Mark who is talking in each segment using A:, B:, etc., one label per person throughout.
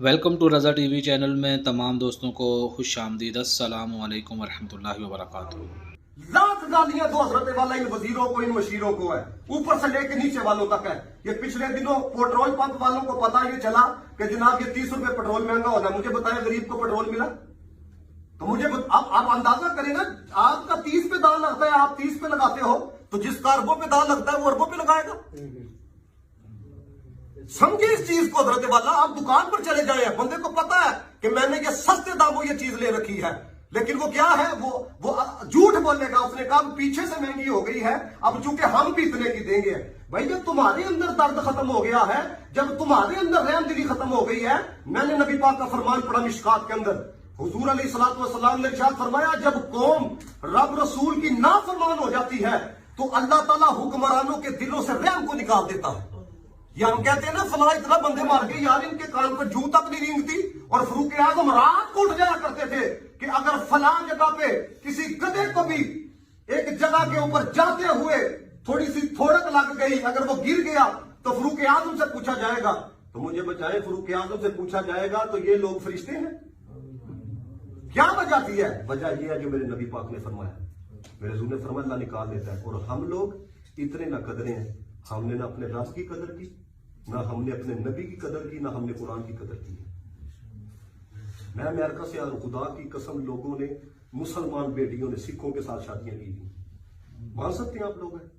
A: Welcome to Raza TV channel में तमाम दोस्तों को खुश आमदीद। अस्सलामु अलैकुम वरहमतुल्लाहि वबरकातुहू।
B: लाख गालियां तो हजरत वाला इन वजीरों को इन मशीरों को है, ऊपर से लेकर नीचे वालों तक है। ये पिछले दिनों पेट्रोल पंप वालों को पता ये चला कि जनाब ये 30 रुपए पेट्रोल महंगा होना, मुझे बताया गरीब को पेट्रोल मिला। तो मुझे आप अंदाजा करें ना, आपका 30 पे दाल लगता है, आप 30 पे लगाते हो, तो जिसका अरबों पे दाल लगता है वो अरबों पे लगाएगा। समझे इस चीज को हजरत वाला। आप दुकान पर चले जाए, बंदे को पता है कि मैंने ये सस्ते दामों ये चीज ले रखी है, लेकिन वो क्या है, वो झूठ बोलेगा। उसने कहा पीछे से महंगी हो गई है, अब चूंकि हम भी इतने की देंगे। भाई जब तुम्हारे अंदर दर्द खत्म हो गया है, जब तुम्हारे अंदर रहमदिली खत्म हो गई है, मैंने नबी पाक का फरमान पढ़ा मिशकात के अंदर, हुजूर अलैहिस्सलातु वस्सलाम ने इरशाद फरमाया, जब कौम रब रसूल की नाफरमान हो जाती है तो अल्लाह ताला हुक्मरानों के दिलों से रहम को निकाल देता है। ये हम कहते हैं ना, फला इतना बंदे मार गए यार, इनके कान पर जू तक नहीं रेंगती। और फरूक आजम रात को उठ जाया करते थे कि अगर फला जगह पे किसी गधे को भी एक जगह के ऊपर जाते हुए थोड़ी सी थोड़क लग गई, अगर वो गिर गया तो फरूक आजम से पूछा जाएगा, तो मुझे बचाए, फरूक आजम से पूछा जाएगा तो ये लोग फरिश्ते हैं। क्या वजह थी है? वजह यह है जो मेरे नबी पाक ने फरमाया, मेरे रसूल ने फरमाया, अल्लाह निकाल देता है। और हम लोग इतने ना कदरे हैं, हमने ना अपने रब की कदर की, ना हमने अपने नबी की कदर की, ना हमने कुरान की कदर की। मैं अमेरिका से आ रहा हूं, खुदा की कसम, लोगों ने, मुसलमान बेटियों ने सिखों के साथ शादियां की थी। मान सकते हैं आप लोग हैं?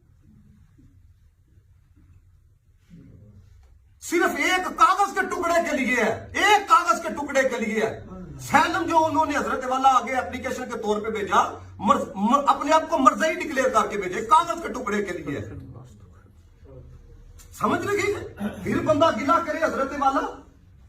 B: सिर्फ एक कागज के टुकड़े के लिए है, एक कागज के टुकड़े के लिए है। सैलम जो उन्होंने हजरत वाला आगे एप्लीकेशन के तौर पे भेजा, अपने आप को मर्ज़ई डिक्लेयर करके भेजे, कागज के टुकड़े के लिए। समझ लगी? फिर बंदा गिला करे हजरत वाला,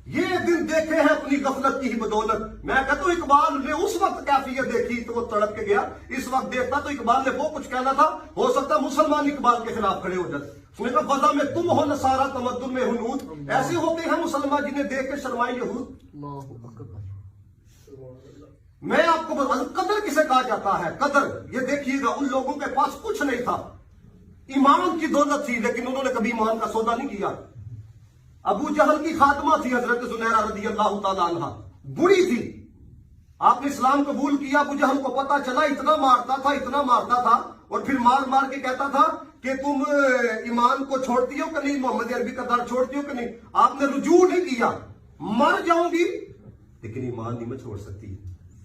B: ये दिन देखे हैं अपनी गफलत की ही बदौलत। मैं कहता हूं इकबाल ने उस वक्त कैफियत देखी तो वो तड़प के गया, इस वक्त देखता तो इकबाल ने वो कुछ कहना था, हो सकता मुसलमान इकबाल के खिलाफ खड़े हो जाते। उसने कहा वज़ा में तुम हो नसारा तमद्दुन में हुनूद, ऐसे होते हैं मुसलमान जिन्हें देख के शर्माए यहूद। मैं आपको बता, कदर किसे कहा जाता है? कदर ये देखिएगा, उन लोगों के पास कुछ नहीं था, ईमान की दौलत थी, लेकिन उन्होंने कभी ईमान का सौदा नहीं किया। अबू जहल की खात्मा थी हजरत जुनैरा रज़ी अल्लाह तआला अन्हा, बुरी थी। आपने इस्लाम कबूल किया, अबू जहल को पता चला, इतना मारता था, इतना मारता था, और फिर मार मार के कहता था कि तुम ईमान को छोड़ती हो कि नहीं, मोहम्मद अरबी का दर छोड़ती हो कि नहीं। आपने रुजू नहीं किया, मर जाऊंगी लेकिन ईमान नहीं मैं छोड़ सकती।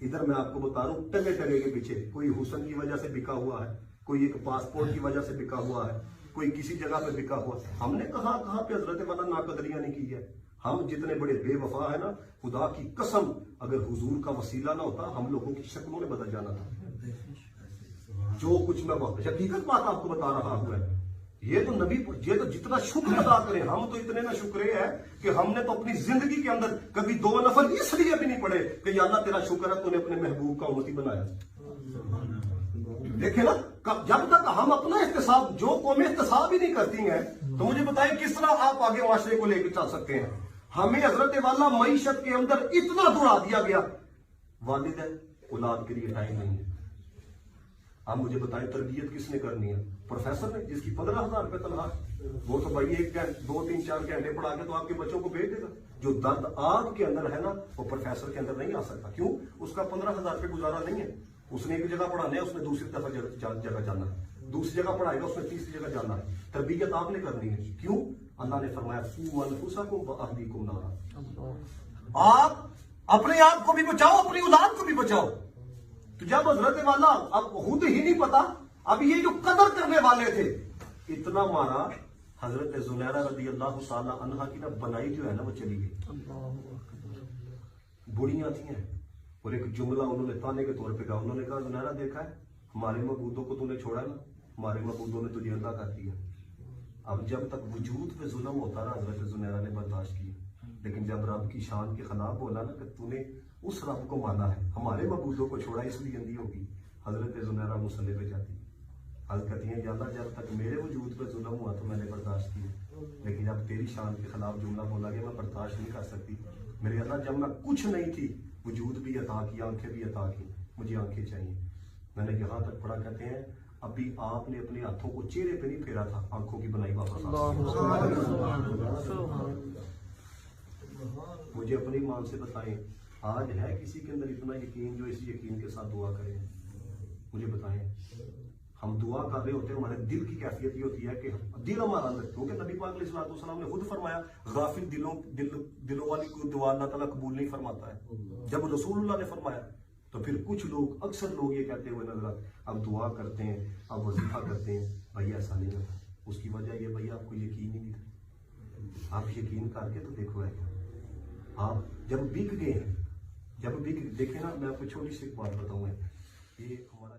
B: इधर मैं आपको बता रहा हूं, टगे टगे के पीछे कोई हुस्न की वजह से बिका हुआ है, कोई एक पासपोर्ट की वजह से बिका हुआ है, कोई किसी जगह पे बिका हुआ है। हमने कहां पे हजरत वाला नाकदरियां नहीं की है। हम जितने बड़े बेवफा है ना, खुदा की कसम, अगर हुजूर का वसीला ना होता, हम लोगों की शक्लों ने बदल जाना था। जो कुछ मैं हकीकत बात आपको बता रहा हूं, ये तो नबी, ये तो जितना शुक्र अदा करें, हम तो इतने ना शुक्र है कि हमने तो अपनी जिंदगी के अंदर कभी 2 नफल इसलिए भी नहीं पढ़े कि या अल्लाह तेरा शुक्र है तूने अपने महबूब का उम्मती बनाया। देखे ना, जब तक हम अपना इख्तिसाब, जो कौमें इख्तिसाब ही नहीं करती हैं, तो मुझे बताइए किस तरह आप आगे माशरे को लेकर चल सकते हैं। हमें हजरत वाला मईशत के अंदर इतना दुड़ा दिया गया, वालिद है, औलाद के लिए टाइम नहीं है। आप मुझे बताएं तरबियत किसने करनी है? प्रोफेसर ने, जिसकी 15,000 रुपए तनख्वाह, वो तो भाई 1 घंटे 2 3 4 घंटे पढ़ा के तो आपके बच्चों को भेज देगा। जो दर्द आग के अंदर है ना, वो प्रोफेसर के अंदर नहीं आ सकता। क्यों? उसका 15,000 रुपए गुजारा नहीं है। उसने एक जगह पढ़ाना है, उसने दूसरी जगह जाना है, दूसरी जगह पढ़ाएगा, उसने तीसरी जगह जाना है। तरबियत आपने करनी है। क्यों? अल्लाह ने फरमाया फू अनफुसकुम व अहलीकुम नारा, आप अपने आप को भी बचाओ, अपनी औलाद को भी बचाओ। तो जब हजरत वाला अब खुद ही नहीं पता, अब ये जो कदर करने वाले थे, इतना मारा, हजरत जुनैरा रज़ी अल्लाह तआला अन्हा की ना बनाई जो है ना, वो चली गई। बुढ़ियां थी हैं, और एक जुमला उन्होंने ताने के तौर पे कहा, उन्होंने कहा जुनैरा देखा है, हमारे मबूदों को तूने छोड़ा ना, हमारे मबूदों ने तुझे अंधा कर दिया। अब जब तक वजूद पे जुल्म होता रहा, हजरत जुनैरा ने बर्दाश्त किया, लेकिन जब रब की शान के खिलाफ बोला ना कि तूने उस रब को माना है, हमारे मबूदों को छोड़ा इसलिए अंधी होगी, हजरत जुनैरा मुसल्ले पे जाती, हज कहती है, या अल्लाह जब तक मेरे वजूद पे जुल्म हुआ तो मैंने बर्दाश्त किया, लेकिन जब तेरी शान के खिलाफ जुमला बोला गया, मैं बर्दाश्त नहीं कर सकती। मेरे अल्लाह, जब मैं कुछ नहीं थी, वजूद भी अता की, आंखें भी अता की, मुझे आंखें चाहिए। मैंने यहाँ तक पढ़ा, कहते हैं अभी आपने अपने हाथों को चेहरे पे नहीं फेरा था, आंखों की बनाई वापस। मुझे अपनी ईमान से बताएं, आज है किसी के अंदर इतना यकीन जो इस यकीन के साथ दुआ करे? मुझे बताएं। हम दुआ कर रहे होते हैं, हमारे दिल की कैफियत ये होती है कि दिल हमारा अंदर, क्योंकि नबी पाक अलैहि सलाम ने खुद फरमाया, गाफिल दिलों वाली कोई दुआ अल्लाह ताला कबूल नहीं फरमाता है। जब रसूलुल्लाह ने फरमाया तो फिर कुछ लोग, अक्सर लोग ये कहते हुए नजर आते, अब दुआ करते हैं, अब वजीफा करते हैं, भैया ऐसा नहीं होता। उसकी वजह ये भैया आपको यकीन ही नहीं था। आप यकीन करके तो देखो है क्या। आप जब बिक गए हैं, जब बिक, देखे ना, मैं आपको छोटी सी बात बताऊंगा, ये हमारा